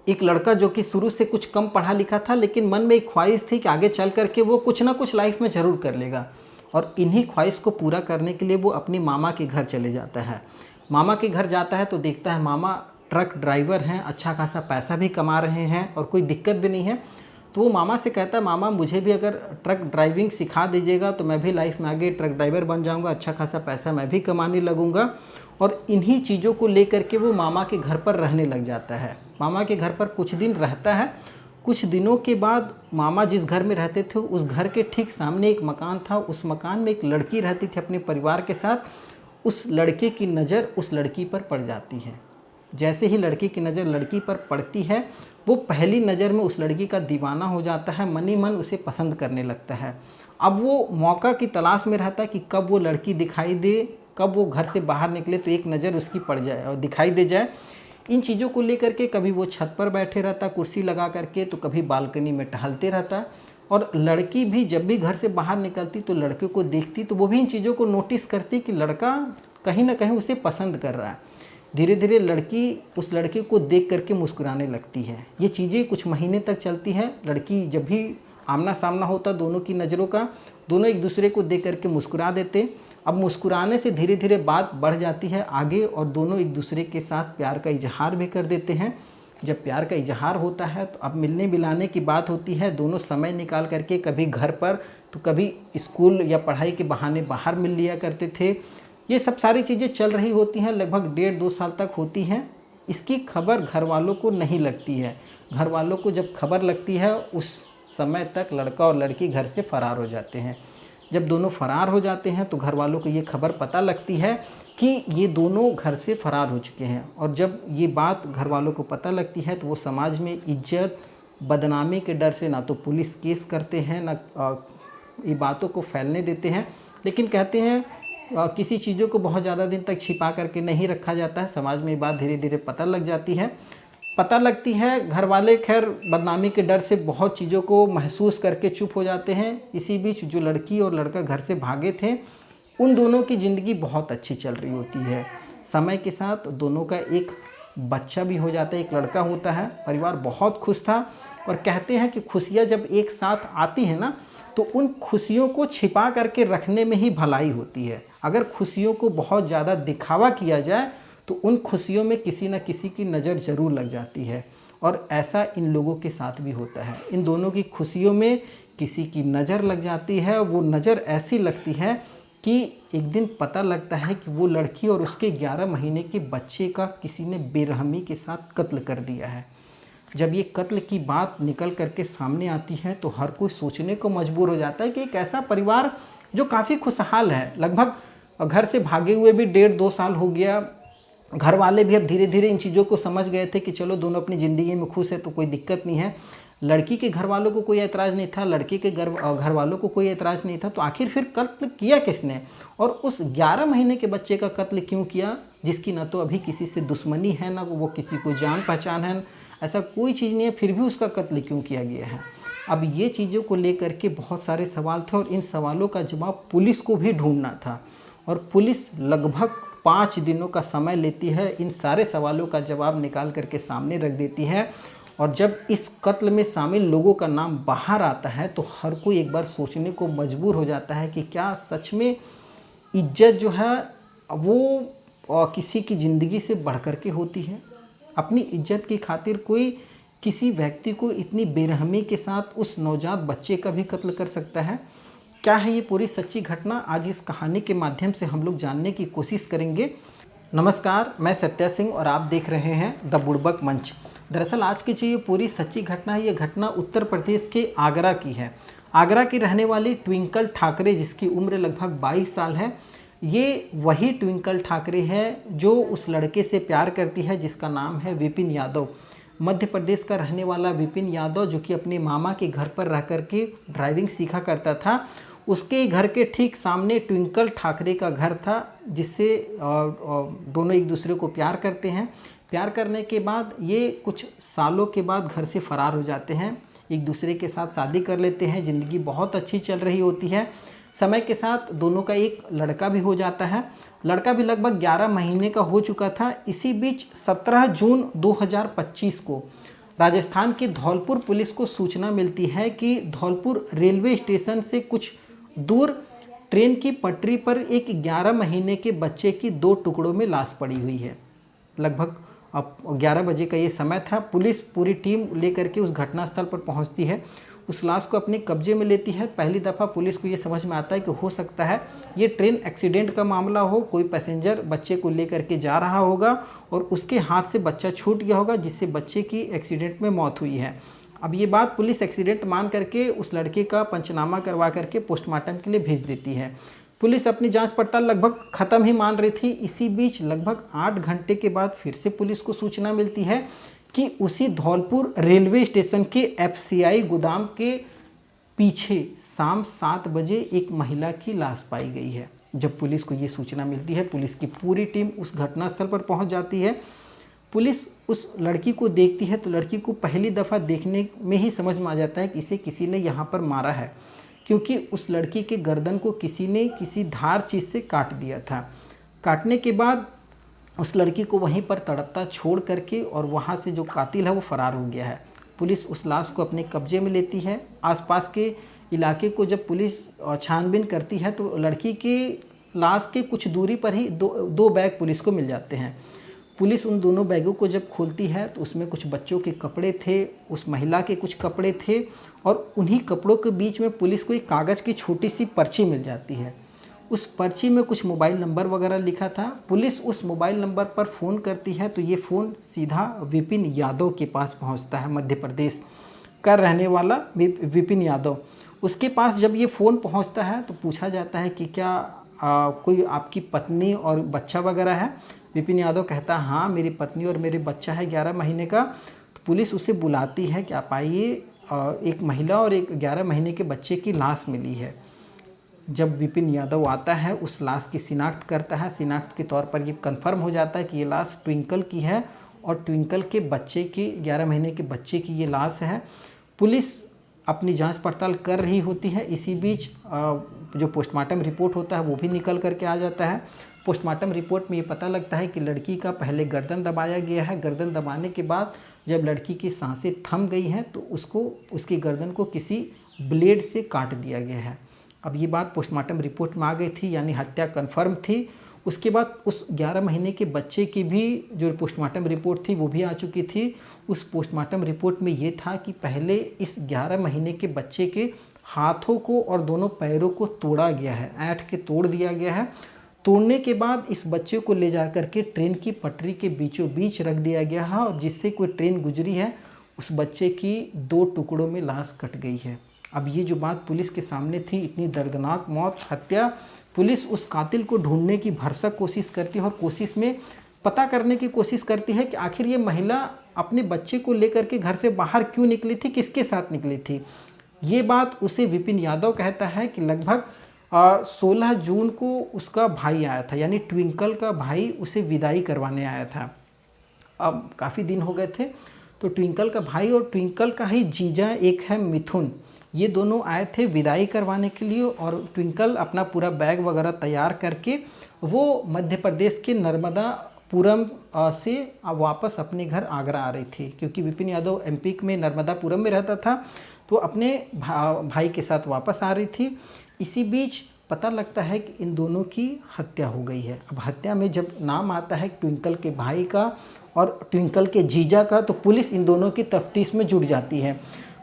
एक लड़का जो कि शुरू से कुछ कम पढ़ा लिखा था, लेकिन मन में एक ख्वाहिश थी कि आगे चल कर के वो कुछ ना कुछ लाइफ में ज़रूर कर लेगा। और इन्हीं ख्वाहिश को पूरा करने के लिए वो अपनी मामा के घर चले जाता है। मामा के घर जाता है तो देखता है मामा ट्रक ड्राइवर हैं, अच्छा खासा पैसा भी कमा रहे हैं और कोई दिक्कत भी नहीं है। तो वो मामा से कहता है, मामा मुझे भी अगर ट्रक ड्राइविंग सिखा दीजिएगा तो मैं भी लाइफ में आगे ट्रक ड्राइवर बन जाऊंगा, अच्छा खासा पैसा मैं भी कमाने लगूंगा। और इन्हीं चीज़ों को लेकर के वो मामा के घर पर रहने लग जाता है। मामा के घर पर कुछ दिन रहता है। कुछ दिनों के बाद मामा जिस घर में रहते थे उस घर के ठीक सामने एक मकान था। उस मकान में एक लड़की रहती थी अपने परिवार के साथ। उस लड़के की नज़र उस लड़की पर पड़ जाती है। जैसे ही लड़की की नज़र लड़की पर पड़ती है, वो पहली नज़र में उस लड़की का दीवाना हो जाता है, मन ही मन उसे पसंद करने लगता है। अब वो मौका की तलाश में रहता है कि कब वो लड़की दिखाई दे, कब वो घर से बाहर निकले तो एक नज़र उसकी पड़ जाए और दिखाई दे जाए। इन चीज़ों को लेकर के कभी वो छत पर बैठे रहता कुर्सी लगा करके, तो कभी बालकनी में टहलते रहता। और लड़की भी जब भी घर से बाहर निकलती तो लड़के को देखती तो वो भी इन चीज़ों को नोटिस करती कि लड़का कहीं ना कहीं उसे पसंद कर रहा है। धीरे धीरे लड़की उस लड़के को देख करके मुस्कुराने लगती है। ये चीज़ें कुछ महीने तक चलती है। लड़की जब भी आमना सामना होता दोनों की नज़रों का, दोनों एक दूसरे को देख करके मुस्कुरा देते। अब मुस्कुराने से धीरे धीरे बात बढ़ जाती है आगे और दोनों एक दूसरे के साथ प्यार का इजहार भी कर देते हैं। जब प्यार का इजहार होता है तो अब मिलने मिलाने की बात होती है। दोनों समय निकाल करके कभी घर पर तो कभी स्कूल या पढ़ाई के बहाने बाहर मिल लिया करते थे। ये सब सारी चीज़ें चल रही होती हैं, लगभग 1.5-2 साल तक होती हैं। इसकी खबर घर वालों को नहीं लगती है। घर वालों को जब खबर लगती है उस समय तक लड़का और लड़की घर से फरार हो जाते हैं। जब दोनों फरार हो जाते हैं तो घर वालों को ये खबर पता लगती है कि ये दोनों घर से फरार हो चुके हैं। और जब ये बात घर वालों को पता लगती है तो वो समाज में इज्जत बदनामी के डर से ना तो पुलिस केस करते हैं, ना ये बातों को फैलने देते हैं। लेकिन कहते हैं किसी चीज़ों को बहुत ज़्यादा दिन तक छिपा करके नहीं रखा जाता है। समाज में ये बात धीरे धीरे पता लग जाती है, पता लगती है। घर वाले खैर बदनामी के डर से बहुत चीज़ों को महसूस करके चुप हो जाते हैं। इसी बीच जो लड़की और लड़का घर से भागे थे उन दोनों की ज़िंदगी बहुत अच्छी चल रही होती है। समय के साथ दोनों का एक बच्चा भी हो जाता है, एक लड़का होता है। परिवार बहुत खुश था और कहते हैं कि खुशियाँ जब एक साथ आती हैं ना तो उन खुशियों को छिपा करके रखने में ही भलाई होती है। अगर खुशियों को बहुत ज़्यादा दिखावा किया जाए तो उन खुशियों में किसी न किसी की नज़र ज़रूर लग जाती है। और ऐसा इन लोगों के साथ भी होता है। इन दोनों की खुशियों में किसी की नज़र लग जाती है। वो नज़र ऐसी लगती है कि एक दिन पता लगता है कि वो लड़की और उसके 11 महीने के बच्चे का किसी ने बेरहमी के साथ कत्ल कर दिया है। जब ये कत्ल की बात निकल करके सामने आती है तो हर कोई सोचने को मजबूर हो जाता है कि एक ऐसा परिवार जो काफ़ी खुशहाल है, लगभग घर से भागे हुए भी 1.5-2 साल हो गया। घर वाले भी अब धीरे धीरे इन चीज़ों को समझ गए थे कि चलो दोनों अपनी ज़िंदगी में खुश है तो कोई दिक्कत नहीं है। लड़की के घर वालों को कोई एतराज़ नहीं था, लड़के के घर वालों को कोई एतराज़ नहीं था। तो आखिर फिर कत्ल किया किसने और उस 11 महीने के बच्चे का कत्ल क्यों किया, जिसकी न तो अभी किसी से दुश्मनी है, ना वो किसी को जान पहचान है, ऐसा कोई चीज़ नहीं है, फिर भी उसका कत्ल क्यों किया गया है। अब ये चीज़ों को लेकर के बहुत सारे सवाल थे और इन सवालों का जवाब पुलिस को भी ढूंढना था। और पुलिस लगभग 5 दिनों का समय लेती है, इन सारे सवालों का जवाब निकाल करके सामने रख देती है। और जब इस कत्ल में शामिल लोगों का नाम बाहर आता है तो हर कोई एक बार सोचने को मजबूर हो जाता है कि क्या सच में इज्जत जो है वो किसी की ज़िंदगी से बढ़ कर के होती है। अपनी इज्जत की खातिर कोई किसी व्यक्ति को इतनी बेरहमी के साथ उस नवजात बच्चे का भी कत्ल कर सकता है। क्या है ये पूरी सच्ची घटना, आज इस कहानी के माध्यम से हम लोग जानने की कोशिश करेंगे। नमस्कार, मैं सत्या सिंह और आप देख रहे हैं द बुड़बक मंच। दरअसल आज की जो ये पूरी सच्ची घटना है, ये घटना उत्तर प्रदेश के आगरा की है। आगरा की रहने वाली ट्विंकल ठाकरे, जिसकी उम्र लगभग 22 साल है, ये वही ट्विंकल ठाकरे है जो उस लड़के से प्यार करती है जिसका नाम है विपिन यादव। मध्य प्रदेश का रहने वाला विपिन यादव, जो कि अपने मामा के घर पर रह कर के ड्राइविंग सीखा करता था, उसके घर के ठीक सामने ट्विंकल ठाकरे का घर था, जिससे दोनों एक दूसरे को प्यार करते हैं। प्यार करने के बाद ये कुछ सालों के बाद घर से फरार हो जाते हैं, एक दूसरे के साथ शादी कर लेते हैं। ज़िंदगी बहुत अच्छी चल रही होती है। समय के साथ दोनों का एक लड़का भी हो जाता है। लड़का भी लगभग 11 महीने का हो चुका था। इसी बीच 17 जून 2025 को राजस्थान की धौलपुर पुलिस को सूचना मिलती है कि धौलपुर रेलवे स्टेशन से कुछ दूर ट्रेन की पटरी पर एक 11 महीने के बच्चे की 2 टुकड़ों में लाश पड़ी हुई है। लगभग अब 11 बजे का ये समय था। पुलिस पूरी टीम लेकर के उस घटनास्थल पर पहुंचती है, उस लाश को अपने कब्जे में लेती है। पहली दफ़ा पुलिस को ये समझ में आता है कि हो सकता है ये ट्रेन एक्सीडेंट का मामला हो, कोई पैसेंजर बच्चे को लेकर के जा रहा होगा और उसके हाथ से बच्चा छूट गया होगा, जिससे बच्चे की एक्सीडेंट में मौत हुई है। अब ये बात पुलिस एक्सीडेंट मान करके उस लड़के का पंचनामा करवा करके पोस्टमार्टम के लिए भेज देती है। पुलिस अपनी जांच पड़ताल लगभग ख़त्म ही मान रही थी। इसी बीच लगभग 8 घंटे के बाद फिर से पुलिस को सूचना मिलती है कि उसी धौलपुर रेलवे स्टेशन के FCI गोदाम के पीछे शाम 7 बजे एक महिला की लाश पाई गई है। जब पुलिस को ये सूचना मिलती है, पुलिस की पूरी टीम उस घटनास्थल पर पहुंच जाती है। पुलिस उस लड़की को देखती है तो लड़की को पहली दफ़ा देखने में ही समझ में आ जाता है कि इसे किसी ने यहाँ पर मारा है, क्योंकि उस लड़की के गर्दन को किसी ने किसी धार चीज़ से काट दिया था। काटने के बाद उस लड़की को वहीं पर तड़पता छोड़ करके और वहाँ से जो कातिल है वो फ़रार हो गया है। पुलिस उस लाश को अपने कब्जे में लेती है। आसपास के इलाके को जब पुलिस छानबीन करती है तो लड़की के लाश के कुछ दूरी पर ही दो बैग पुलिस को मिल जाते हैं। पुलिस उन दोनों बैगों को जब खोलती है तो उसमें कुछ बच्चों के कपड़े थे, उस महिला के कुछ कपड़े थे और उन्हीं कपड़ों के बीच में पुलिस को एक कागज़ की छोटी सी पर्ची मिल जाती है। उस पर्ची में कुछ मोबाइल नंबर वगैरह लिखा था। पुलिस उस मोबाइल नंबर पर फ़ोन करती है तो ये फ़ोन सीधा विपिन यादव के पास पहुंचता है। मध्य प्रदेश का रहने वाला विपिन यादव, उसके पास जब ये फ़ोन पहुंचता है तो पूछा जाता है कि क्या कोई आपकी पत्नी और बच्चा वगैरह है। विपिन यादव कहता है हाँ, मेरी पत्नी और मेरे बच्चा है 11 महीने का। तो पुलिस उसे बुलाती है कि आप आइए, एक महिला और एक 11 महीने के बच्चे की लाश मिली है। जब विपिन यादव आता है, उस लाश की शिनाख्त करता है। शिनाख्त के तौर पर ये कंफर्म हो जाता है कि ये लाश ट्विंकल की है और ट्विंकल के बच्चे की 11 महीने के बच्चे की ये लाश है। पुलिस अपनी जांच पड़ताल कर रही होती है। इसी बीच जो पोस्टमार्टम रिपोर्ट होता है वो भी निकल करके आ जाता है। पोस्टमार्टम रिपोर्ट में ये पता लगता है कि लड़की का पहले गर्दन दबाया गया है। गर्दन दबाने के बाद जब लड़की की सांसें थम गई हैं तो उसकी गर्दन को किसी ब्लेड से काट दिया गया है। अब ये बात पोस्टमार्टम रिपोर्ट में आ गई थी, यानी हत्या कन्फर्म थी। उसके बाद उस 11 महीने के बच्चे की भी जो पोस्टमार्टम रिपोर्ट थी वो भी आ चुकी थी। उस पोस्टमार्टम रिपोर्ट में ये था कि पहले इस 11 महीने के बच्चे के हाथों को और दोनों पैरों को तोड़ा गया है, ऐंठ के तोड़ दिया गया है। तोड़ने के बाद इस बच्चे को ले जा कर के ट्रेन की पटरी के बीचों बीच रख दिया गया है और जिससे कोई ट्रेन गुजरी है उस बच्चे की 2 टुकड़ों में लाश कट गई है। अब ये जो बात पुलिस के सामने थी, इतनी दर्दनाक मौत, हत्या, पुलिस उस कातिल को ढूंढने की भरसक कोशिश करती है और कोशिश में पता करने की कोशिश करती है कि आखिर ये महिला अपने बच्चे को लेकर के घर से बाहर क्यों निकली थी, किसके साथ निकली थी। ये बात उसे विपिन यादव कहता है कि लगभग 16 जून को उसका भाई आया था, यानी ट्विंकल का भाई उसे विदाई करवाने आया था। अब काफ़ी दिन हो गए थे तो ट्विंकल का भाई और ट्विंकल का ही जीजा एक है मिथुन, ये दोनों आए थे विदाई करवाने के लिए। और ट्विंकल अपना पूरा बैग वगैरह तैयार करके वो मध्य प्रदेश के नर्मदापुरम से वापस अपने घर आगरा आ रही थी, क्योंकि विपिन यादव MP में नर्मदापुरम में रहता था तो अपने भाई के साथ वापस आ रही थी। इसी बीच पता लगता है कि इन दोनों की हत्या हो गई है। अब हत्या में जब नाम आता है ट्विंकल के भाई का और ट्विंकल के जीजा का तो पुलिस इन दोनों की तफ्तीश में जुट जाती है।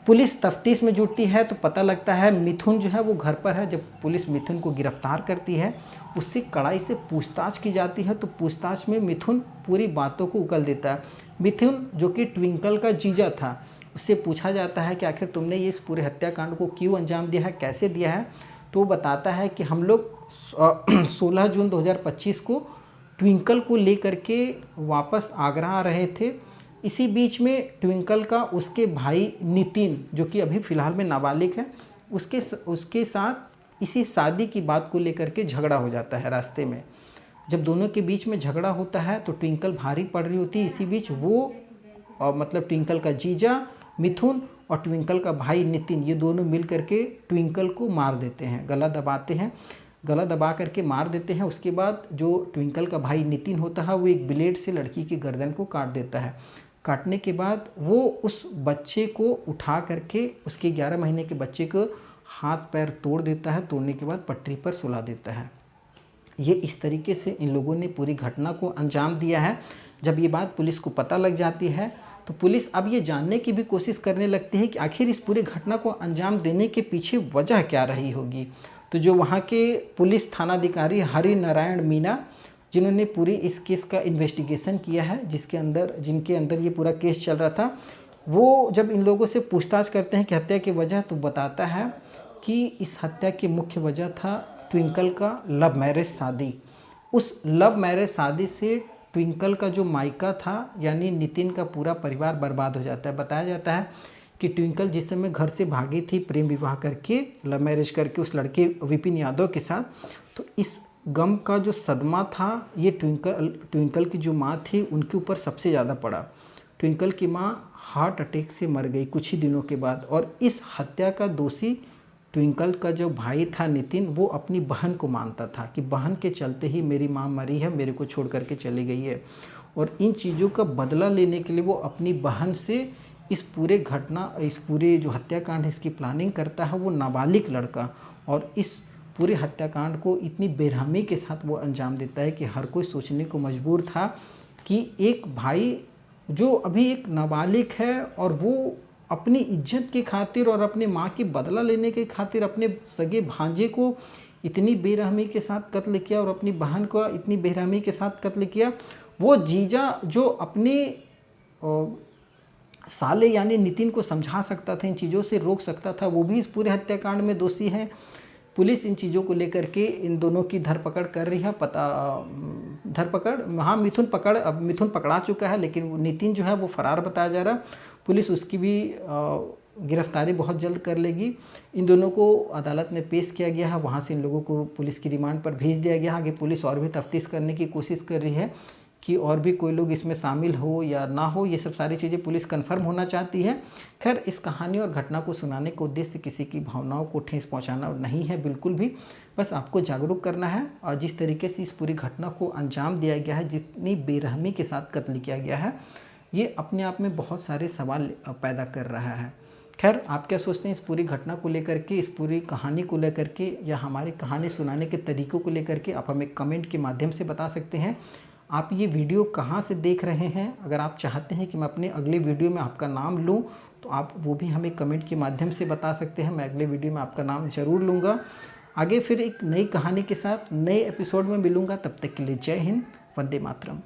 पुलिस तफ्तीश में जुटती है तो पता लगता है मिथुन जो है वो घर पर है। जब पुलिस मिथुन को गिरफ्तार करती है, उससे कड़ाई से पूछताछ की जाती है तो पूछताछ में मिथुन पूरी बातों को उगल देता है। मिथुन जो कि ट्विंकल का जीजा था, उससे पूछा जाता है कि आखिर तुमने ये इस पूरे हत्याकांड को क्यों अंजाम दिया है, कैसे दिया है। तो वो बताता है कि हम लोग 16 जून 2025 को ट्विंकल को लेकर के वापस आगरा आ रहे थे। इसी बीच में ट्विंकल का उसके भाई नितिन, जो कि अभी फ़िलहाल में नाबालिग है, उसके साथ इसी शादी की बात को लेकर के झगड़ा हो जाता है रास्ते में। जब दोनों के बीच में झगड़ा होता है तो ट्विंकल भारी पड़ रही होती है। इसी बीच वो मतलब ट्विंकल का जीजा मिथुन और ट्विंकल का भाई नितिन, ये दोनों मिल करके ट्विंकल को मार देते हैं, गला दबाते हैं, गला दबा करके मार देते हैं। उसके बाद जो ट्विंकल का भाई नितिन होता है वो एक ब्लेड से लड़की की गर्दन को काट देता है। काटने के बाद वो उस बच्चे को उठा करके उसके 11 महीने के बच्चे को हाथ पैर तोड़ देता है। तोड़ने के बाद पटरी पर सुला देता है। ये इस तरीके से इन लोगों ने पूरी घटना को अंजाम दिया है। जब ये बात पुलिस को पता लग जाती है तो पुलिस अब ये जानने की भी कोशिश करने लगती है कि आखिर इस पूरे घटना को अंजाम देने के पीछे वजह क्या रही होगी। तो जो वहाँ के पुलिस थानाधिकारी हरि नारायण मीना, जिन्होंने पूरी इस केस का इन्वेस्टिगेशन किया है, जिनके अंदर ये पूरा केस चल रहा था, वो जब इन लोगों से पूछताछ करते हैं कि हत्या की वजह, तो बताता है कि इस हत्या की मुख्य वजह था ट्विंकल का लव मैरिज शादी। उस लव मैरिज शादी से ट्विंकल का जो मायका था यानी नितिन का पूरा परिवार बर्बाद हो जाता है। बताया जाता है कि ट्विंकल जिस समय घर से भागी थी प्रेम विवाह करके, लव मैरिज करके उस लड़के विपिन यादव के साथ, तो इस गम का जो सदमा था ये ट्विंकल की जो माँ थी उनके ऊपर सबसे ज़्यादा पड़ा। ट्विंकल की माँ हार्ट अटैक से मर गई कुछ ही दिनों के बाद। और इस हत्या का दोषी ट्विंकल का जो भाई था नितिन, वो अपनी बहन को मानता था कि बहन के चलते ही मेरी माँ मरी है, मेरे को छोड़ करके चली गई है। और इन चीज़ों का बदला लेने के लिए वो अपनी बहन से इस पूरे जो हत्याकांड इसकी प्लानिंग करता है, वो नाबालिग लड़का, और इस पूरे हत्याकांड को इतनी बेरहमी के साथ वो अंजाम देता है कि हर कोई सोचने को मजबूर था कि एक भाई जो अभी एक नाबालिग है और वो अपनी इज्जत की खातिर और अपने माँ की बदला लेने के खातिर अपने सगे भांजे को इतनी बेरहमी के साथ कत्ल किया और अपनी बहन को इतनी बेरहमी के साथ कत्ल किया। वो जीजा जो अपने साले यानी नितिन को समझा सकता था, इन चीज़ों से रोक सकता था, वो भी इस पूरे हत्याकांड में दोषी है। पुलिस इन चीज़ों को लेकर के इन दोनों की धरपकड़ कर रही है। मिथुन पकड़ा चुका है, लेकिन वो नितिन जो है वो फरार बताया जा रहा। पुलिस उसकी भी गिरफ्तारी बहुत जल्द कर लेगी। इन दोनों को अदालत में पेश किया गया है, वहाँ से इन लोगों को पुलिस की रिमांड पर भेज दिया गया है। आगे पुलिस और भी तफ्तीश करने की कोशिश कर रही है कि और भी कोई लोग इसमें शामिल हो या ना हो, ये सब सारी चीज़ें पुलिस कंफर्म होना चाहती है। खैर, इस कहानी और घटना को सुनाने का उद्देश्य किसी की भावनाओं को ठेस पहुंचाना नहीं है, बिल्कुल भी। बस आपको जागरूक करना है। और जिस तरीके से इस पूरी घटना को अंजाम दिया गया है, जितनी बेरहमी के साथ कत्ल किया गया है, ये अपने आप में बहुत सारे सवाल पैदा कर रहा है। खैर, आप क्या सोचते हैं इस पूरी घटना को लेकर के, इस पूरी कहानी को लेकर के, या हमारी कहानी सुनाने के तरीक़ों को लेकर के? आप हमें कमेंट के माध्यम से बता सकते हैं। आप ये वीडियो कहाँ से देख रहे हैं? अगर आप चाहते हैं कि मैं अपने अगले वीडियो में आपका नाम लूँ तो आप वो भी हमें कमेंट के माध्यम से बता सकते हैं। मैं अगले वीडियो में आपका नाम ज़रूर लूँगा। आगे फिर एक नई कहानी के साथ नए एपिसोड में मिलूँगा। तब तक के लिए जय हिंद, वंदे मातरम।